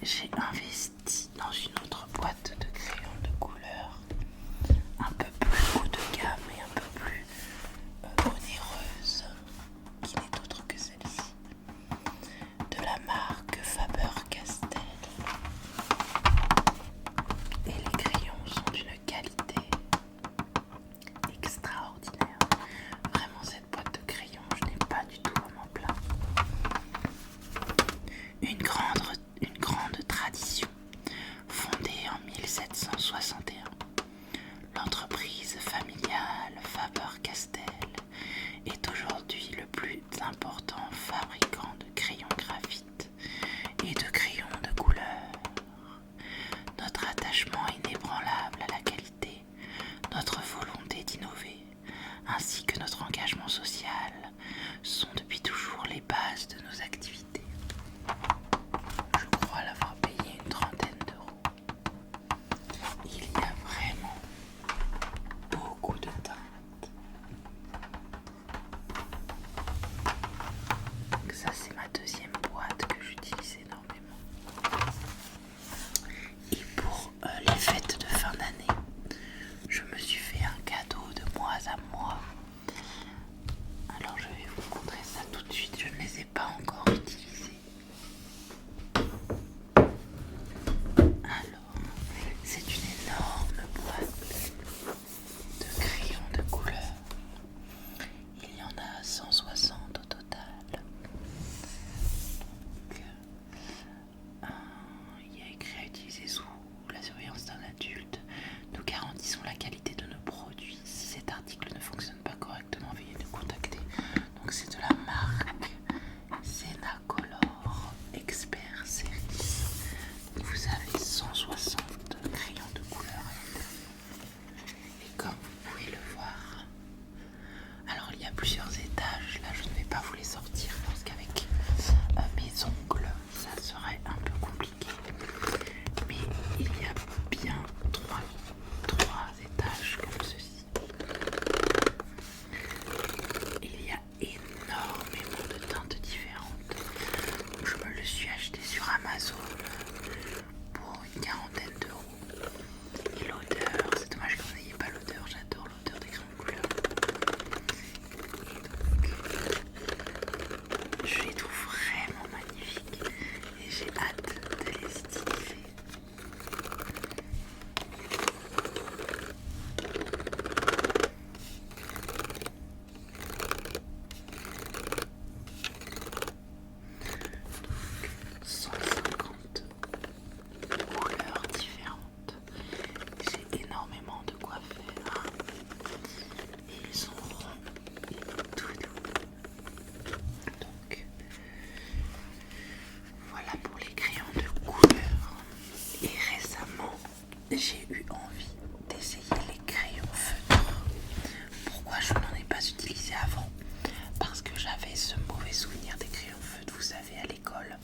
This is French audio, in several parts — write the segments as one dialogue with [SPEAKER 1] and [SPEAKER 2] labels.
[SPEAKER 1] j'ai investi dans une autre boîte de crayons de couleur un peu plus haut de gamme et un peu plus onéreuse, qui n'est autre que celle-ci, de la marque Faber-Castell. Et les crayons sont d'une qualité extraordinaire. Vraiment, cette boîte de crayons, je n'ai pas du tout à m'en plaindre. Une grande tradition, fondée en 1761. L'entreprise familiale Faber-Castell est aujourd'hui le plus important fabricant de crayons graphite et de crayons de couleur. Notre attachement inébranlable à la qualité, notre volonté d'innover, ainsi que notre engagement social sont depuis toujours les bases de nos activités. Je crois l'avoir payé une trentaine d'euros. Il y a vraiment beaucoup de teintes. Donc ça, c'est ma deuxième boîte que j'utilise énormément. Et pour les fêtes de fin d'année, je me suis fait un cadeau de mois à mois. Alors je vais vous montrer ça tout de suite, je ne les ai pas encore utilisés. Alors, c'est une énorme boîte de crayons de couleur. Il y en a 160 au total. Donc, il y a écrit à utiliser sous la surveillance d'un adulte. Nous garantissons la qualité de nos produits. Si cet article ne fonctionne pas correctement, veuillez nous contacter. Donc c'est de la marque Zenacolor Expert Series. Vous avez 160 crayons de couleur. Et comme vous pouvez le voir, alors il y a plusieurs étages. Là je ne vais pas vous les sortir parce qu'avec mes ongles ça serait un peu compliqué. Mais il y a bien trois étages comme ceci. Il y a énormément de teintes différentes. Je me le suis acheté sur Amazon pour une quarantaine d'euros. Et l'odeur, c'est dommage que vous n'ayez pas l'odeur, j'adore l'odeur des crayons de couleur. Et donc, je les trouve vraiment magnifiques et j'ai hâte de les utiliser. Donc 150 couleurs différentes. J'ai énormément de quoi faire. Et ils sont ronds et tout doux. Donc voilà pour les crayons de couleur. Et récemment, j'ai eu envie d'essayer les crayons feutres. Pourquoi je n'en ai pas utilisé avant? Parce que j'avais ce mauvais souvenir des crayons feutres, vous savez, à l'école.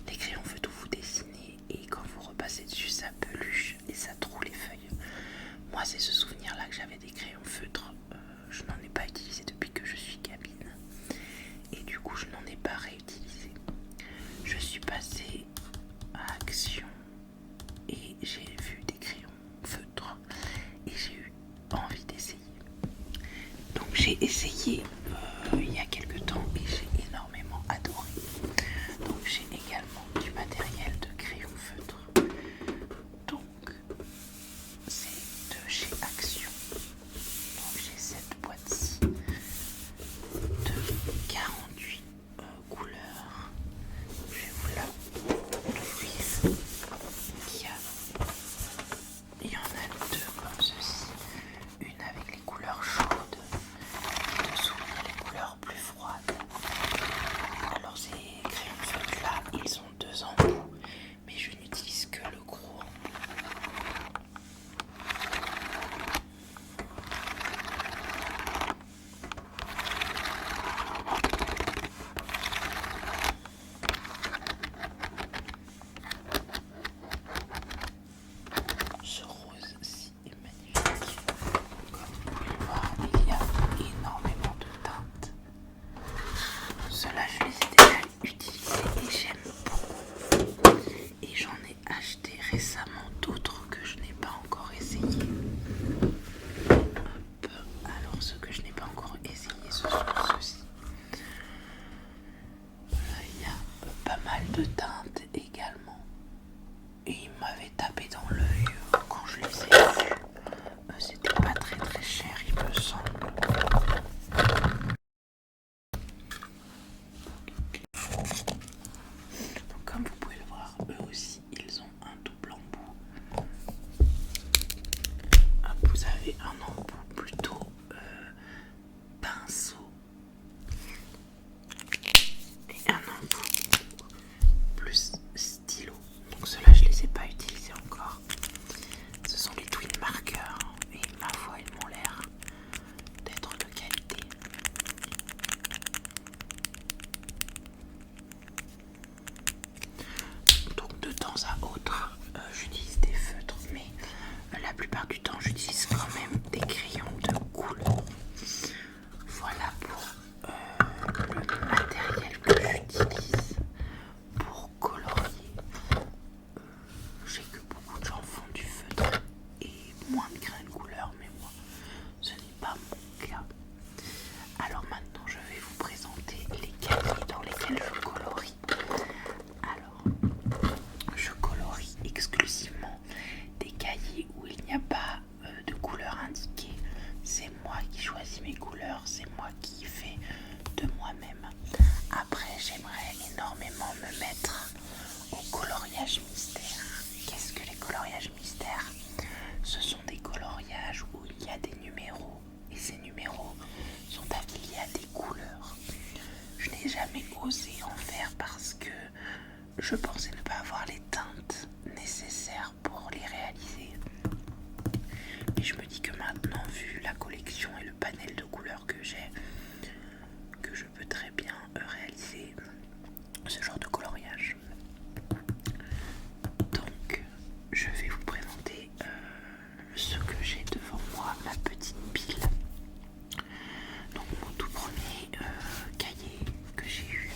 [SPEAKER 1] Les crayons feutres où vous dessinez et quand vous repassez dessus, ça peluche et ça troue les feuilles. Moi, c'est ce souvenir-là que j'avais des crayons feutres. Je n'en ai pas utilisé depuis que je suis gamine. Et du coup, je n'en ai pas réutilisé. Je suis passée à Action et j'ai vu des crayons feutres et j'ai eu envie d'essayer. Donc j'ai essayé il y a quelques temps et j'ai énormément adoré. Donc j'ai également du matériel de crayon feutre. Donc c'est de chez Action. Donc j'ai cette boîte-ci de 48 couleurs. Je vais vous l'ouvrir. Il y en a deux comme ceci. Une avec les couleurs chaudes et dessous de teinte également. Et ils m'avaient tapé dans l'œil quand je les ai vus. C'était pas très très cher, il me semble. Donc, comme vous pouvez le voir, eux aussi, ils ont un double embout. Hop, vous avez un embout plutôt pinceau et un embout plus stylo. Donc ceux-là, je les ai pas utilisés encore. Ce sont les Twin Markers et ma foi, ils m'ont l'air d'être de qualité. Donc de temps à autre, j'utilise des feutres, mais la plupart du temps, j'utilise quand même des crayons de couleur. Voilà pour le matériel que j'utilise pour colorier. Je sais que beaucoup de gens font du feutre et moins de grains de couleur, mais moi, ce n'est pas mon cas. Alors maintenant, je vais vous présenter les cahiers dans lesquels je colorie. Alors, je colorie exclusivement des cahiers où il n'y a pas de couleur indiquée. C'est moi qui choisis mes couleurs, c'est moi qui fais de moi-même. Après, j'aimerais énormément me mettre au coloriage mystère. Qu'est-ce que les coloriages mystères? Ce sont des coloriages où il y a des numéros et ces numéros sont affiliés à des couleurs. Je n'ai jamais osé en faire parce que je pensais ne pas avoir les teintes nécessaires pour les réaliser. Mais je me dis que maintenant, vu la collection et le panel de couleurs que j'ai, que je peux très bien réaliser ce genre de coloriage. Donc, je vais vous présenter ce que j'ai devant moi, ma petite pile. Donc, mon tout premier cahier que j'ai eu,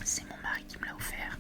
[SPEAKER 1] c'est mon mari qui me l'a offert.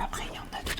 [SPEAKER 1] Après, il y en a de